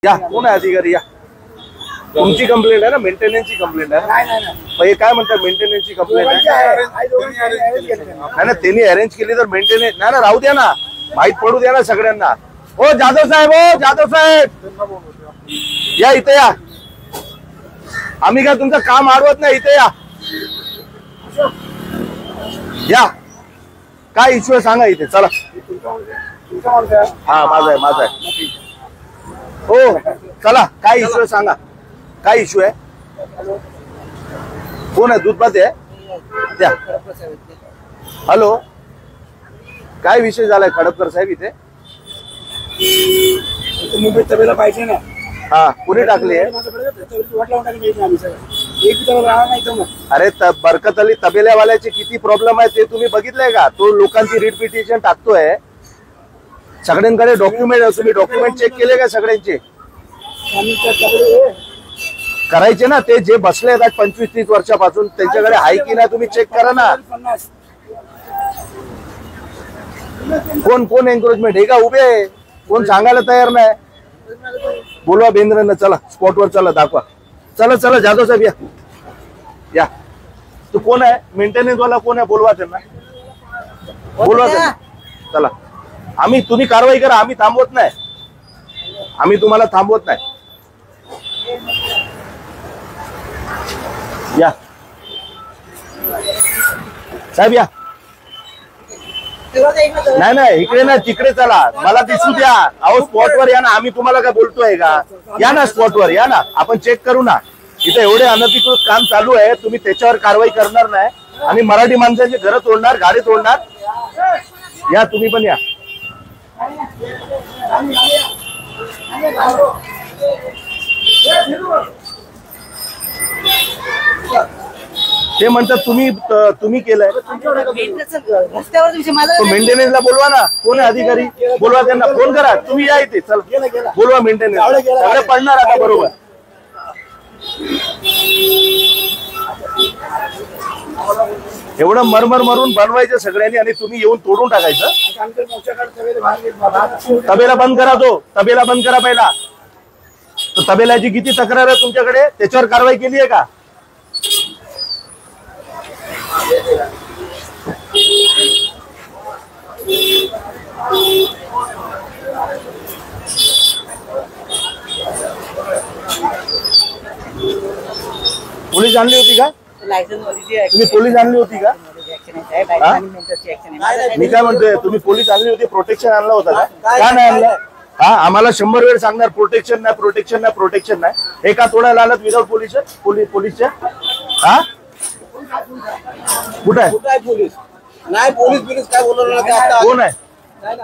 या कोण आहे अधिकारी? या तुमची कंप्लेंट आहे ना? मेंटेनन्सची कंप्लेंट आहे? नाही काय म्हणतात? मेंटेनन्सची कंप्लेंट आहे ना? त्यांनी अरेंज केली तर मेंटेनन्स नाही ना, राहू द्या ना, माहित पडू द्या ना सगळ्यांना. हो जाधव साहेब, हो जाधव साहेब, या इथे या. आम्ही काय तुमचं काम अडवत नाही, इथे या. या काय इश्यू आहे सांगा इथे. चला. हा माझा आहे, माझा आहे. हो चला, काय इश्यू आहे सांगा. काय इश्यू आहे? कोण आहे? दूधपात आहे त्या. हॅलो, काय विषय झालाय खडपकर साहेब इथे? मुंबईत तबेला पाहिजे ना. हा कुणी टाकली आहे? अरे बरकत अली तबेल्यावाल्याचे किती प्रॉब्लेम आहे ते तुम्ही बघितलंय का? तो लोकांची रीट पिटिशन टाकतोय. सगळ्यांकडे डॉक्युमेंट, तुम्ही डॉक्युमेंट चेक केले का सगळ्यांचे? करायचे ना, ते जे बसले आहेत 25-30 वर्षापासून त्यांच्याकडे आहे की नाही तुम्ही चेक करा ना. कोण कोण एन्क्रोचमेंट हे का उभे आहे? कोण सांगायला तयार नाही. बोलवा बेंद्रेंना. चला स्पॉटवर चला, दाखवा. चला चला जाधव साहेब या. या तू कोण आहे? मेंटेनन्स वाला कोण आहे? बोलवा त्यांना, बोलवा त्यांना. चला आम्ही, तुम्ही कारवाई करा, आम्ही थांबवत नाही, आम्ही तुम्हाला थांबवत नाही. या साहेब या. नाही नाही इकडे ना, तिकडे चला, मला दिसू द्या. अहो स्पॉटवर या ना, आम्ही तुम्हाला काय बोलतोय का? या ना स्पॉटवर, या ना, आपण चेक करू ना. इथे एवढे अनधिकृत काम चालू आहे, तुम्ही त्याच्यावर कारवाई करणार नाही आणि मराठी माणसांची घरं तोडणार, गाडी तोडणार. या तुम्ही पण या. ते म्हणतात तुम्ही केलंय. मेंटेनन्सला बोलवा ना. कोण आहे अधिकारी? बोलवा त्यांना, फोन करा. तुम्ही या इथे, चला बोलवा मेंटेनन्स. सगळे पडणार आता बरोबर. एवढं मरमर मरून बनवायचं सगळ्यांनी आणि तुम्ही येऊन तोडून टाकायचं. तबेला बंद करा, तो तबेला बंद करा पहिला. तो तबेल्याची किती तक्रार आहे तुमच्याकडे? त्याच्यावर कारवाई केली आहे का? पोलीस आणली होती का? तुम्ही पोलीस आणली होती का? मी काय म्हणतोय, तुम्ही पोलीस आणली होती, प्रोटेक्शन आणला होता का? का नाही आणलं? हा आम्हाला 100 वेळ सांगणार प्रोटेक्शन नाही, प्रोटेक्शन नाही, प्रोटेक्शन नाही. हे का तोडायला आलात विदाउट पोलीसच्या? हा कुठं आहे पोलीस? नाही पोलीस काय बोलणार? कोण आहे?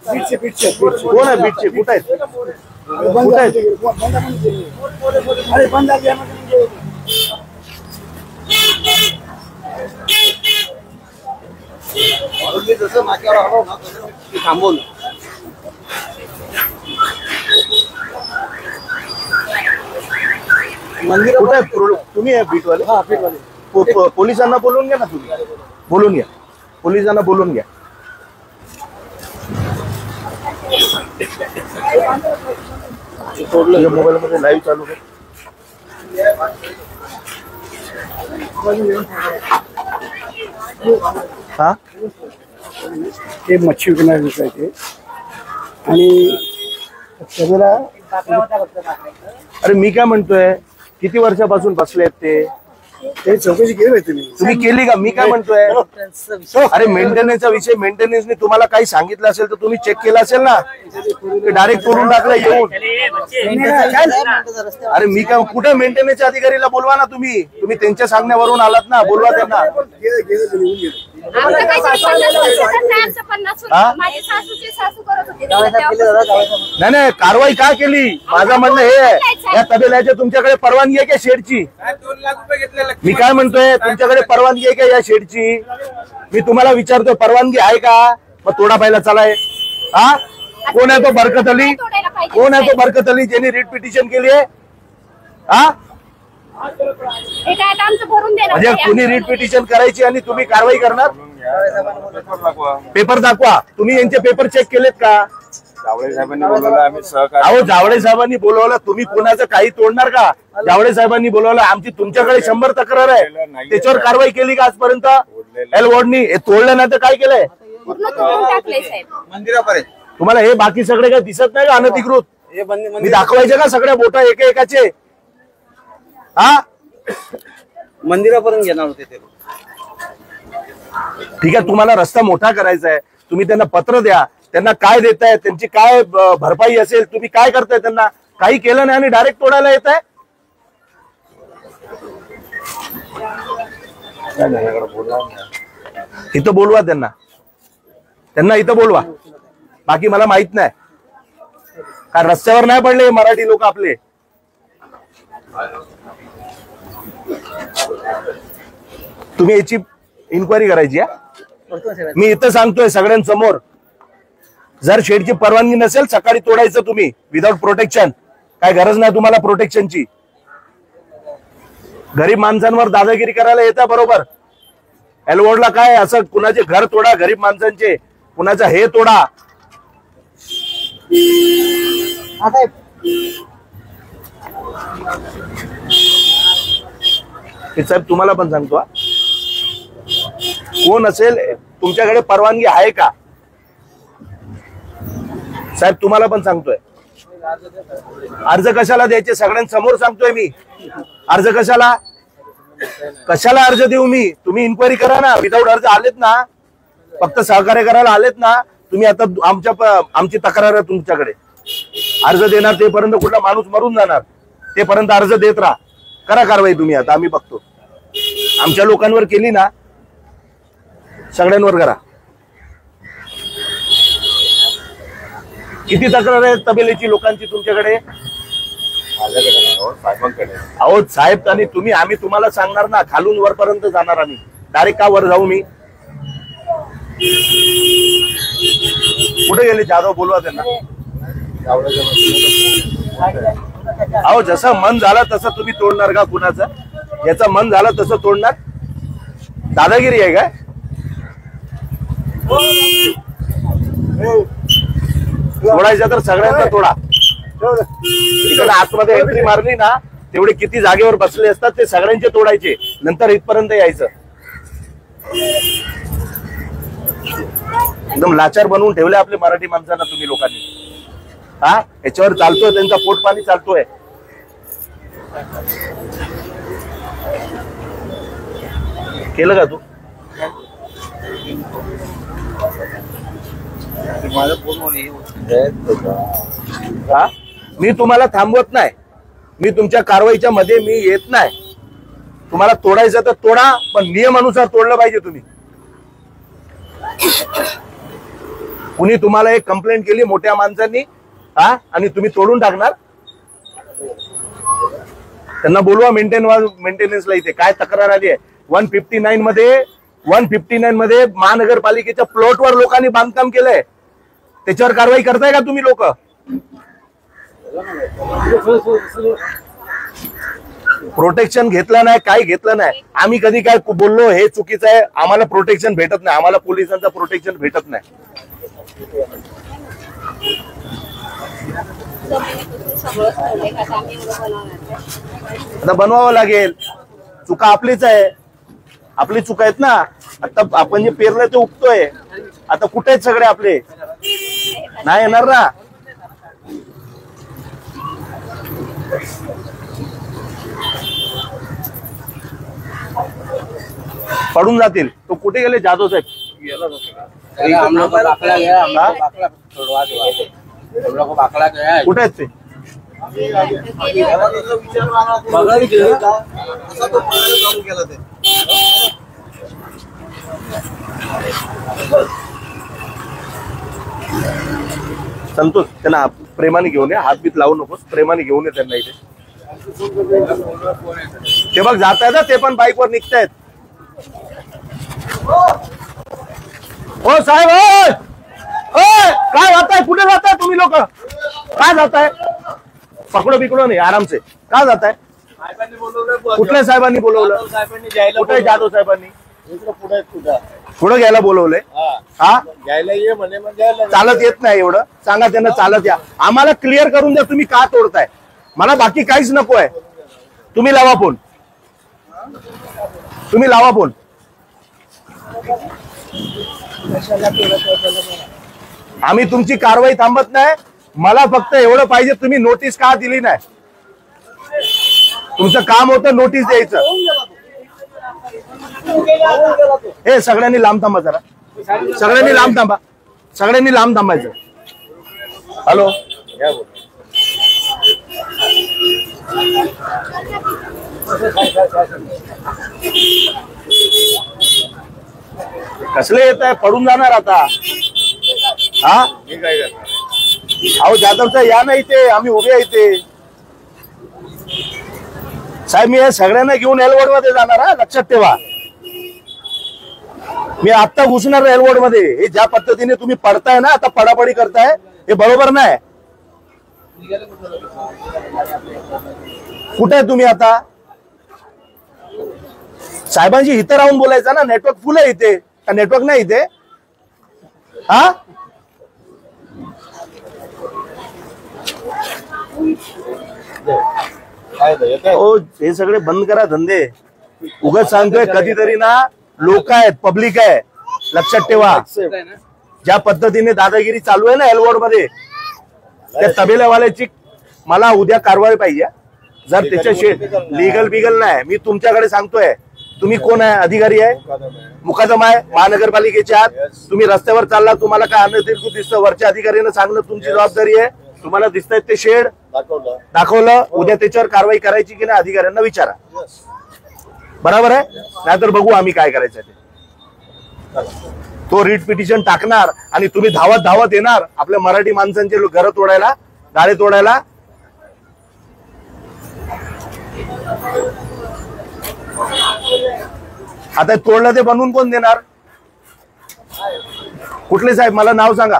कोण आहे बीटचे? कुठं आहेत? कुठं आहेत? जसं नाक्यावर आलो ना थांबवून. मंदिर कुठं आहे? तुम्ही आहे बीटवाले? हा बीटवाले. पोलिसांना बोलून घ्या ना, तुम्ही बोलून घ्या, पोलिसांना बोलून घ्या. मोबाईल मध्ये लाईव्ह चालू आहे. हा ते मच्छी विकणारे आहे आणि सगळ्याला. अरे मी काय म्हणतोय, किती वर्षापासून बसले आहेत ते चौकशी केली तुम्ही केली का? मी काय म्हणतोय, अरे मेंटेनन्सचा विषय, मेंटेनन्सने तुम्हाला काही सांगितलं असेल तर तुम्ही चेक केलं असेल ना. डायरेक्ट तोडून टाकलं येऊन. अरे मी काय, कुठे मेंटेनन्सच्या अधिकारीला बोलवा ना. तुम्ही त्यांच्या सांगण्यावरून आलात ना, बोलवा त्यांना. नाही नाही कारवाई का केली? माझं म्हणणं हे आहे, या तबेल्याच्या तुमच्याकडे परवानगी आहे का शेडची? 2 लाख रुपये घेतलेला. मी काय म्हणतोय, तुमच्याकडे परवानगी आहे का या शेडची? मी तुम्हाला विचारतोय परवानगी आहे का? मग तोडा पहिला चलाय. हा कोण आहे तो बरकत अली? कोण आहे तो बरकत अली ज्यांनी रीट पिटिशन केली आहे? हा म्हणजे कुणी रीट पिटिशन करायची आणि तुम्ही कारवाई करणार? पेपर दाखवा. तुम्ही यांचे पेपर चेक केलेत का? जावळे साहेबांनी बोलवलं, आम्ही सहकार्य. अहो जावळे साहेबांनी बोलवलं, तुम्ही कोणाचं काही तोडणार का? जावळे साहेबांनी बोलवलं, आमची तुमच्याकडे 100 तक्रार आहे, त्याच्यावर कारवाई केली का आजपर्यंत? एलवॉर्डनी हे तोडलं नाही तर काय केलंय? मंदिरापर्यंत तुम्हाला हे बाकी सगळे काय दिसत नाही का अनधिकृत? हे मी दाखवायचे का सगळ्या बोटा एकेकाचे? हा मंदिरापर्यंत घेणार होते ते. ठीक आहे, तुम्हाला रस्ता मोठा करायचा आहे, तुम्ही त्यांना पत्र द्या, त्यांना काय देताय, त्यांची काय भरपाई असेल, तुम्ही काय करताय? त्यांना काही केलं नाही आणि डायरेक्ट तोडायला येत आहे. इथं बोलवा त्यांना इथं बोलवा. बाकी मला माहित नाही, कारण रस्त्यावर नाही पडले मराठी लोक आपले. तुम्ही याची इन्क्वायरी करायची आहे. मी इथं सांगतोय सगळ्यांसमोर, जर शेडची परवानगी नसेल सकाळी तोडायचं तुम्ही विदाउट प्रोटेक्शन. काय गरज नाही तुम्हाला प्रोटेक्शनची. गरीब माणसांवर दादागिरी करायला येतं बरोबर. एलवॉर्डला काय असं कुणाचे घर तोडा, गरीब माणसांचे कुणाचं हे तोडा. साहेब तुम्हाला पण सांगतो, कोण असेल तुमच्याकडे परवानगी आहे का? साहेब तुम्हाला पण सांगतोय, अर्ज कशाला द्यायचे? सगळ्यांसमोर सांगतोय मी, अर्ज कशाला अर्ज देऊ मी? तुम्ही इन्क्वायरी करा ना. विदाऊट अर्ज आलेत ना, फक्त सहकार्य करायला आलेत ना तुम्ही. आता आमची तक्रार आहे तुमच्याकडे. अर्ज देणार तेपर्यंत कुठला माणूस मरून जाणार, तेपर्यंत अर्ज देत राहा. करा कारवाई तुम्ही. आता आम्ही बघतो. आमच्या लोकांवर केली ना, सगळ्यांवर करा. किती तक्रार आहे तबेलेची लोकांची तुमच्याकडे? अहो साहेब, आणि तुम्ही आम्ही तुम्हाला सांगणार ना, खालून वरपर्यंत जाणार आम्ही. डायरेक्ट का वर जाऊ मी? कुठे गेले जाधव? बोलवा त्यांना. अहो जसं मन झालं तसं तुम्ही तोडणार का कुणाचं? याचं मन झालं तसं तोडणार? दादागिरी आहे काय? तोडायचं तर सगळ्यांचा तोडा. तिकडे आतमध्ये एंट्री मारली ना, तेवढे किती जागेवर बसले असतात ते सगळ्यांचे तोडायचे, नंतर इथपर्यंत यायचं. एकदम लाचार बनवून ठेवले आपले मराठी माणसांना तुम्ही लोकांनी. हा याच्यावर चालतोय त्यांचा पोटपाणी चालतोय. केलं का तू? हा मी तुम्हाला थांबवत नाही, मी तुमच्या कारवाईच्या मध्ये मी येत नाही. तुम्हाला तोडायचं तर तोडा, पण नियमानुसार तोडलं पाहिजे तुम्ही. कुणी तुम्हाला एक कंप्लेंट केली मोठ्या माणसांनी, हा, आणि तुम्ही तोडून टाकणार? त्यांना बोलवा मेंटेनन्सला. इथे काय तक्रार आली आहे? 159 मध्ये महानगरपालिकेच्या प्लॉटवर लोकांनी बांधकाम केलंय, त्याच्यावर कारवाई करताय का तुम्ही लोक? प्रोटेक्शन घेतलं नाही, काय घेतलं नाही. आम्ही कधी काय बोललो हे चुकीचं आहे? आम्हाला प्रोटेक्शन भेटत नाही, आम्हाला पोलिसांचं प्रोटेक्शन भेटत नाही. आता बनवावं लागेल. चुका आपलीच आहे, आपली चुका आहेत ना. आता आपण जे पेरलंय ते उपतोय. आता कुठे आहेत सगळे आपले? नाही येणार ना. पडून जातील. तो कुठे गेले जाधव साहेब? कुठे आहेत ते? संतोष, त्यांना प्रेमाने घेऊन ये. हातबीत लावू नकोस, प्रेमाने घेऊन ये त्यांना इथे. ते बघ जात आहेत ना, ते पण बाईकवर निघतायत. हो साहेब, काय जाताय? कुठे जाताय तुम्ही लोक? काय जाताय? पकडो बिकडो नाही, आरामसे. का जाताय? कुठल्या साहेबांनी बोलवलं? कुठे जाधव साहेबांनी? पुढं घ्यायला बोलवलंय हा घ्यायला ये म्हणे मग घ्यायला चालत येत नाही एवढं सांगा त्यांना चालत या आम्हाला क्लिअर करून द्या तुम्ही का तोडताय मला बाकी काहीच नको आहे तुम्ही लावा फोन तुम्ही लावा फोन आम्ही तुमची कारवाई थांबत नाही मला फक्त एवढं पाहिजे तुम्ही नोटीस का दिली नाही तुमचं काम होतं नोटीस द्यायचं हे सगळ्यांनी लांब थांबा जरा सगळ्यांनी लांब थांबा सगळ्यांनी लांब थांबायचं हॅलो कसले येत आहे पडून जाणार आता हा अहो जाधवचा या नाही ते आम्ही उभे आहे इथे साहेब मी या सगळ्यांना घेऊन एलवोर्ड मध्ये जाणार हा लक्षात ठेवा मी आता घुसणार एलवोर्ड मध्ये हे ज्या पद्धतीने तुम्ही पडताय ना आता पडापडी करताय हे बरोबर नाही कुठे आहे तुम्ही आता साहेबांशी इथं राहून बोलायचं ना नेटवर्क फुल आहे इथे का नेटवर्क नाही इथे हा हे सगळे बंद करा धंदे उगाच सांगतोय कधीतरी ना लोक आहेत पब्लिक आहे लक्षात ठेवा ज्या पद्धतीने दादागिरी चालू आहे ना एलवोर्ड मध्ये त्या तबेल्यावाल्याची मला उद्या कारवाई पाहिजे जर त्याच्याशी लिगल बिगल नाही मी तुमच्याकडे सांगतोय तुम्ही कोण आहे अधिकारी आहे मुकादम आहे महानगरपालिकेचे आहात तुम्ही रस्त्यावर चालला तुम्हाला काय अनधिकृत दिसतं वरच्या अधिकाऱ्यानं सांगणं तुमची जबाबदारी आहे तुम्हाला दिसतंय ते शेड दाखवलं उद्या त्याच्यावर कारवाई करायची की नाही अधिकाऱ्यांना विचारा बरोबर आहे नाहीतर बघू आम्ही काय करायचं ते तो रीट पिटिशन टाकणार आणि तुम्ही धावत धावत येणार आपल्या मराठी माणसांचे घर तोडायला गाळे तोडायला आता तोडलं ते बनवून कोण देणार कुठले साहेब मला नाव सांगा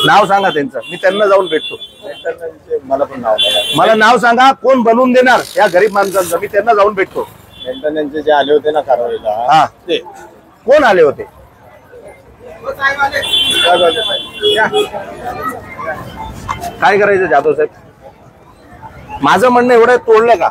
नाव सांगा त्यांचं मी त्यांना जाऊन भेटतो मला नाव सांगा कोण बनवून देणार या गरीब माणसांचं मी त्यांना जाऊन भेटतो मेंटेनन्सचे जे आले होते ना कारवाईला हा ते कोण आले होते काय करायचं जाधव साहेब माझं म्हणणं एवढं तोडलं का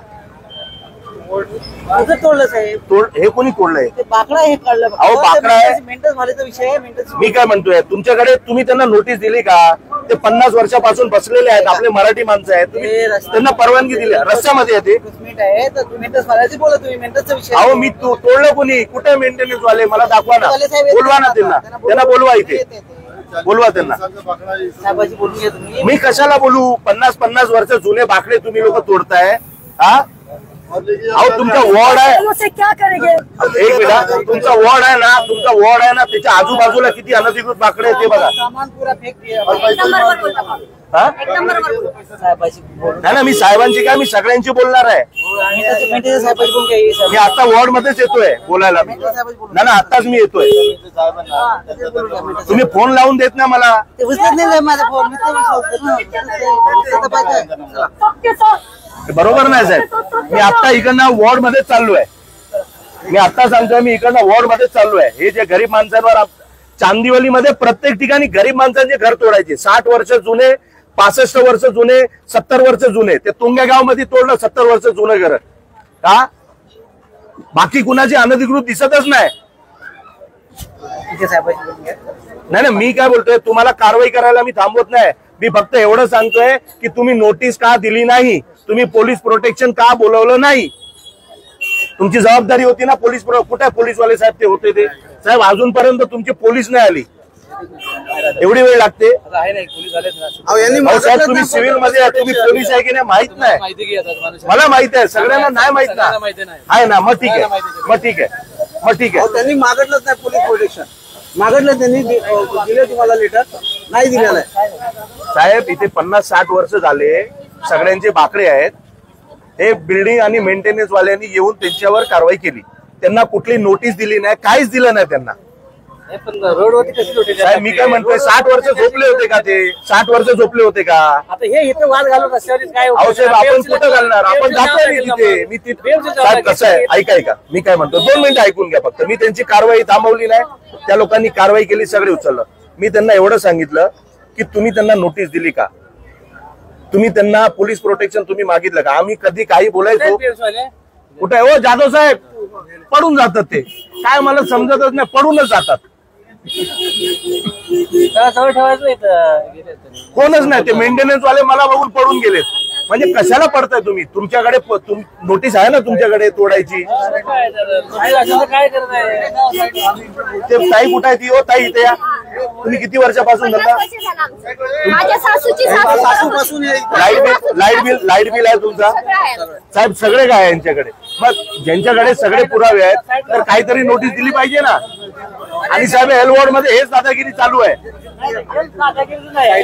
तोडलं साहेब हे कोणी तोडलंय बाकडा हे काढलं अहो बाकडा आहे मेंटेनन्स वाल्याचा विषय आहे मेंटेनन्स मी काय म्हणतोय तुमच्याकडे तुम्ही त्यांना नोटीस दिली का ते 50 वर्षापासून बसलेले आहेत आपले मराठी माणसं आहेत तुम्ही त्यांना परवानगी दिली रस्त्यामध्ये येते मिनिट आहे तर मेंटेनन्स वाल्याची बोला तुम्ही मेंटेनन्सचा विषय अहो मी तोडलं कोणी कुठे मेंटेनन्स वाले मला दाखवा ना बोलवा ना त्यांना बोलवा इथे बोलवा त्यांना साहेबाची बोलून घ्या तुम्ही मी कशाला बोलू 50 वर्ष जुने बाकडे तुम्ही लोक तोडताय हा अहो तुमचा वॉर्ड आहे क्या करेंगे एक मिनिट तुमचा वॉर्ड आहे ना त्याच्या आजूबाजूला किती अनधिकृत बाकडे आहेत ते बघा सामान पुरा फेक किया हा साहेबाची बोलून नाही ना मी साहेबांची काय मी सगळ्यांची बोलणार आहे मेंटेनन्स साहेबाची बोलून घ्या मी आता वॉर्ड मध्येच येतोय बोलायला नाही ना आताच मी येतोय तुम्ही फोन लावून देत ना मला ते उचलत नाही माझा फोन मी सबके साथ बरोबर नाही साहेब मी आता इकडनं वॉर्ड मध्येच चाललोय मी आता सांगतोय मी इकडनं वॉर्ड मध्येच चाललोय हे जे गरीब माणसांवर चांदिवलीमध्ये प्रत्येक ठिकाणी गरीब माणसांचे घर तोडायचे 60 वर्ष जुने 65 वर्ष जुने 70 वर्ष जुने ते तुंग्या गाव मध्ये तोडलं 70 वर्ष जुनं घर का बाकी कुणाची अनधिकृत दिसतच नाही नाही मी काय बोलतोय तुम्हाला कारवाई करायला मी थांबवत नाही मी फक्त एवढं सांगतोय की तुम्ही नोटीस का दिली नाही तुम्ही पोलीस प्रोटेक्शन का बोलवलं नाही तुमची जबाबदारी होती ना पोलीस कुठे पोलीसवाले साहेब ते होते ते साहेब अजूनपर्यंत तुमची पोलीस नाही आली एवढी वेळ लागते साहेब तुम्ही सिव्हिल मध्ये तुम्ही पोलीस आहे की नाही माहित नाही मला माहित आहे सगळ्यांना नाही माहित ना आहे ना मग ठीक आहे त्यांनी मागितलंच नाही पोलीस प्रोटेक्शन मागितलं त्यांनी दिले तुम्हाला लेटर नाही दिलेलं आहे साहेब इथे 50-60 वर्ष झाले सगळ्यांचे बाकडे आहेत हे बिल्डिंग आणि मेंटेनन्स वाल्यांनी येऊन त्यांच्यावर कारवाई केली त्यांना कुठली नोटीस दिली नाही काहीच दिलं नाही त्यांना पण रोडवरती कशी नोटीस साहेब मी काय म्हणतोय 60 वर्ष झोपले होते का ते? 60 वर्ष झोपले होते का? आता हे इथे वाद घालून रस्त्यावर काय अहो साहेब आपण कुठं घालणार? आपण जातोय मी तिथे. मी तिथे साहेब कसं आहे ऐका मी काय म्हणतो 2 मिनिटं ऐकून घ्या फक्त. मी त्यांची कारवाई थांबवली नाही, त्या लोकांनी कारवाई केली, सगळे उचललं. मी त्यांना एवढं सांगितलं की तुम्ही त्यांना नोटीस दिली का? तुम्ही त्यांना पोलीस प्रोटेक्शन तुम्ही मागितलं का? आम्ही कधी काही बोलायचो कुठे हो जाधव साहेब पडून जातात ते काय मला समजतच नाही, पडूनच जातात. सवय ठेवायचं इथं कोणच नाही ते मेंटेनन्स वाले मला बघून पडून गेलेत. म्हणजे कशाला पडताय तुम्ही? तुमच्याकडे नोटीस आहे ना तुमच्याकडे तोडायची. काय करत आहे ते ताई कुठे आहे ती? हो ताई इथे या. तुम्ही किती वर्षापासून धंदा? माझ्या सासूची सासूपासून लाईट बिल आहे तुमचा साहेब? सगळे काय आहे यांच्याकडे? मग ज्यांच्याकडे सगळे पुरावे आहेत तर काहीतरी नोटीस दिली पाहिजे ना. आणि साहेब एलवॉर्ड मध्ये हेच दादागिरी चालू आहे.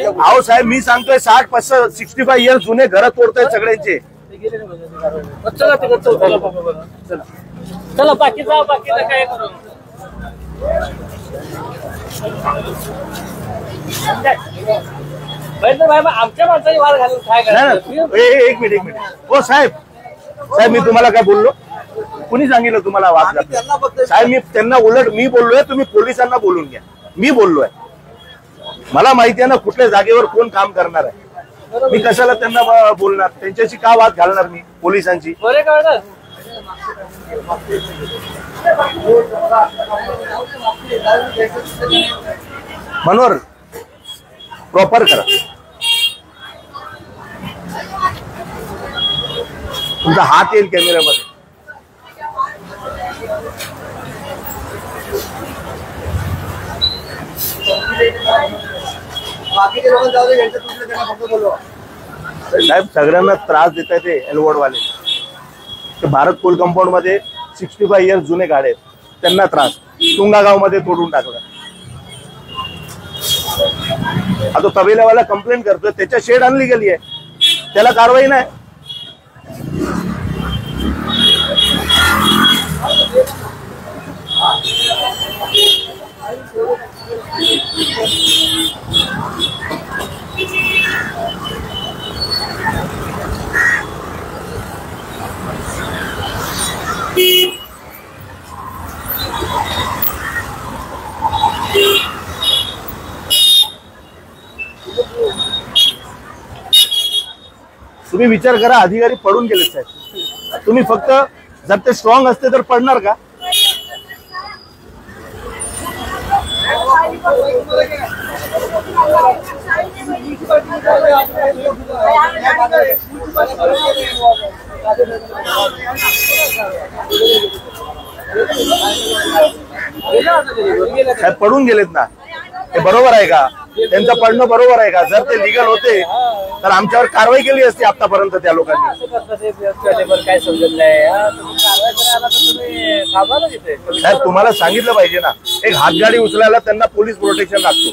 अहो साहेब मी सांगतोय 65 इयर्स जुने घर तोडतायत सगळ्यांचे. चला बाकीचा काय करू आमच्या माणसाची वाद घालून काय करायचं? एक मिनिट हो साहेब मी तुम्हाला काय बोललो? कुणी सांगितलं तुम्हाला वाद घालून? साहेब मी त्यांना उलट मी बोललोय, तुम्ही पोलिसांना बोलून घ्या. मी बोललोय, मला माहिती आहे ना कुठल्या जागेवर कोण काम करणार आहे. मी कशाला त्यांना बोलणार? त्यांच्याशी का वाद घालणार मी पोलिसांची? बरे कळणार मनोहर प्रॉपर करा. तुमचा हात येईल कॅमेऱ्यामध्ये. बाकीचे लोक जाऊ दे, यांचं तुटलं त्यांना फक्त बोलवा. साहेब सगळ्यांना त्रास देत आहे ते एलवॉर्ड वाले. ते भारत पूल कंपाऊंड मध्ये 65 इयर्स जुने गाडे आहेत, त्यांना त्रास. तुंगागाव मध्ये तोडून टाकलं. आता तबेल्यावाला कंप्लेंट करतोय, त्याच्या शेड आणली गेली आहे, त्याला कारवाई नाही. तुम्ही विचार करा, अधिकारी पडून गेले साहेब. तुम्ही फक्त जर ते स्ट्रॉंग असते तर पडणार का? साहेब पडून गेलेत ना, हे बरोबर आहे का? त्यांचं पडणं बरोबर आहे का? जर ते लिगल होते तर आमच्यावर कारवाई केली असती आतापर्यंत त्या लोकांनी. काय समजत नाही साहेब तुम्हाला सांगितलं पाहिजे ना, एक हातगाडी उचलायला त्यांना पोलीस प्रोटेक्शन लागतो.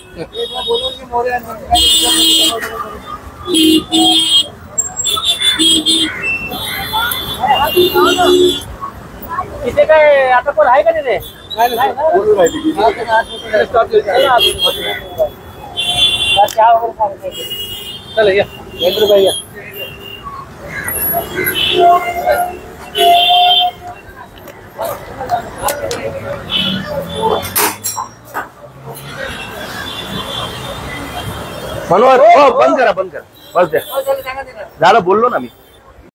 तिथे काय आता कोण आहे का तिथे? चला या भाई या. मनोहर हो बंद करा बस द्या. झालं बोललो ना मी.